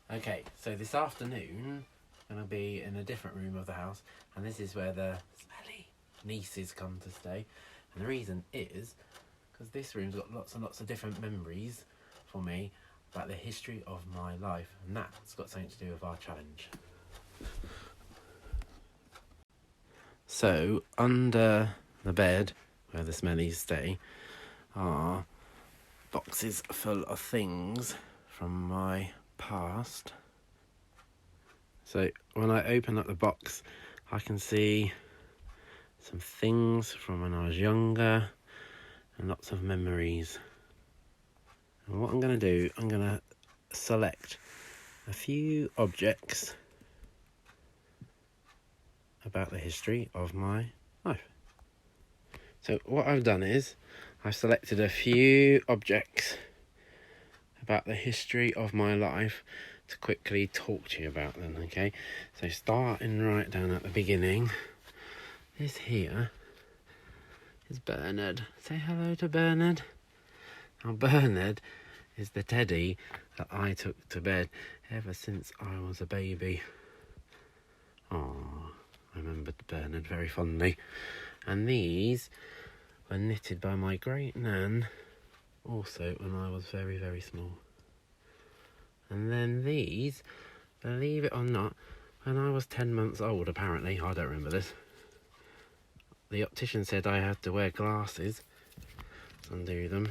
Okay, so this afternoon I'm going to be in a different room of the house, and this is where the smelly nieces come to stay. And the reason is because this room's got lots and lots of different memories for me about the history of my life, and that's got something to do with our challenge. So, under the bed where the smellies stay are boxes full of things from my past. So when I open up the box, I can see some things from when I was younger and lots of memories. And what I'm going to do, I'm going to select a few objects about the history of my life. So what I've done is I've selected a few objects about the history of my life to quickly talk to you about them, okay? So starting right down at the beginning, this here is Bernard. Say hello to Bernard. Now Bernard is the teddy that I took to bed ever since I was a baby. Oh, I remembered Bernard very fondly. And these were knitted by my great nan also when I was very, very small. And then these, believe it or not, when I was 10 months old, apparently, I don't remember this, the optician said I had to wear glasses. Undo them.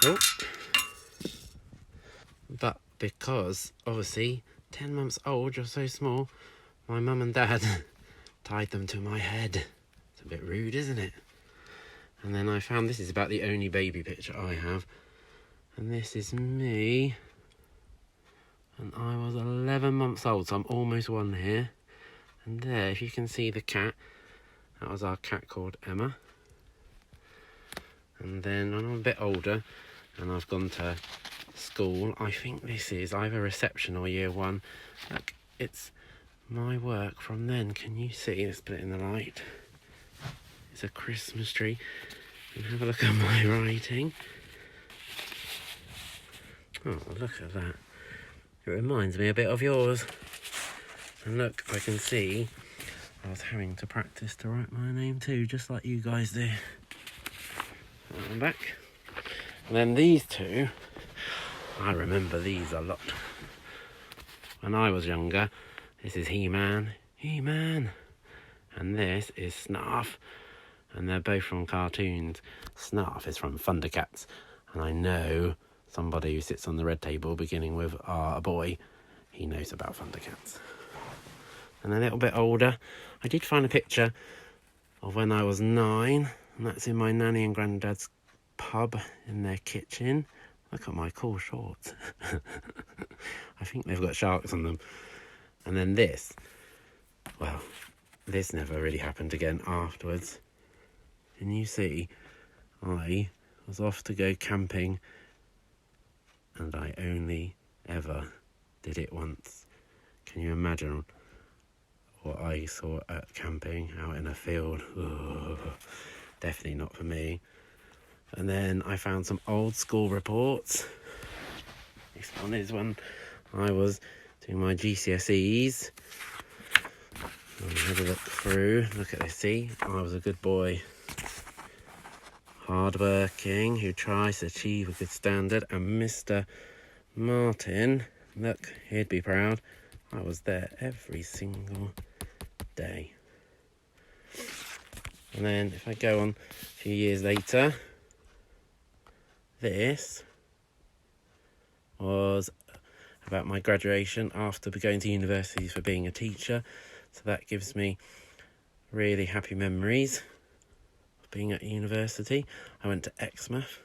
Oh. But because, obviously, 10 months old, you're so small, my mum and dad tied them to my head. It's a bit rude, isn't it? And then I found this is about the only baby picture I have. And this is me. And I was 11 months old, so I'm almost one here. And there, if you can see the cat, that was our cat called Emma. And then when I'm a bit older and I've gone to school, I think this is either reception or year one. Look, it's my work from then. Can you see? Let's put it in the light. It's a Christmas tree. And have a look at my writing. Oh, look at that. It reminds me a bit of yours. And look, I can see I was having to practice to write my name too, just like you guys do. I'm back. And then these two, I remember these a lot. When I was younger, this is He-Man. He-Man. And this is Snarf. And they're both from cartoons. Snarf is from Thundercats. And I know somebody who sits on the red table, beginning with a boy, he knows about Thundercats. And a little bit older, I did find a picture of when I was 9, and that's in my nanny and granddad's pub in their kitchen. Look at my cool shorts. I think they've got sharks on them. And then this, well, this never really happened again afterwards. And you see, I was off to go camping, and I only ever did it once. Can you imagine what I saw at camping out in a field? Ugh, definitely not for me. And then I found some old school reports. This one is when I was doing my GCSEs. I had a look through. Look at this. See, I was a good boy. Hard-working, who tries to achieve a good standard. And Mr. Martin, look, he'd be proud. I was there every single day. And then if I go on a few years later, this was about my graduation after going to university for being a teacher. So that gives me really happy memories of being at university. I went to Exmouth,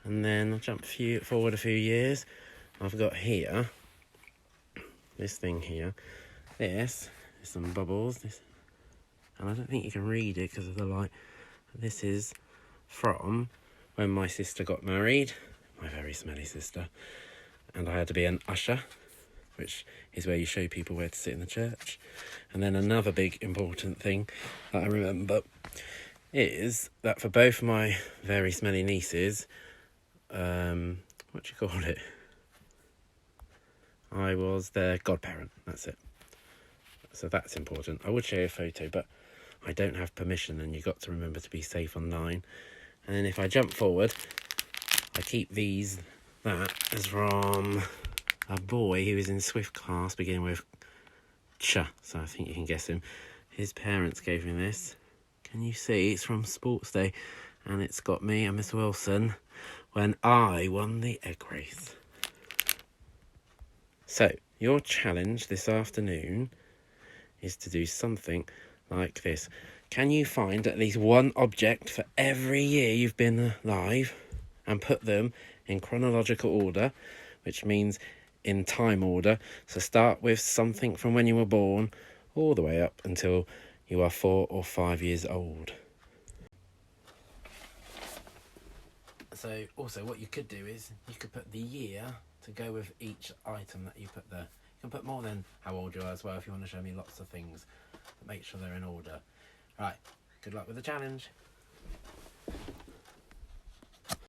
and then I jumped forward a few years. I've got here, this thing here. This is some bubbles. And I don't think you can read it because of the light. This is from when my sister got married, my very smelly sister, and I had to be an usher, which is where you show people where to sit in the church. And then another big important thing that I remember is that for both my very smelly nieces, what do you call it? I was their godparent. That's it. So that's important. I would show you a photo, but I don't have permission, and you've got to remember to be safe online. And then if I jump forward, I keep that is from a boy who was in Swift class, beginning with Ch, so I think you can guess him. His parents gave me this. Can you see? It's from Sports Day, and it's got me and Miss Wilson when I won the egg race. So, your challenge this afternoon is to do something like this. Can you find at least one object for every year you've been alive and put them in chronological order, which means in time order? So start with something from when you were born all the way up until you are 4 or 5 years old. So also what you could do is you could put the year to go with each item that you put there. You can put more than how old you are as well if you want to show me lots of things, but make sure they're in order. Right, good luck with the challenge.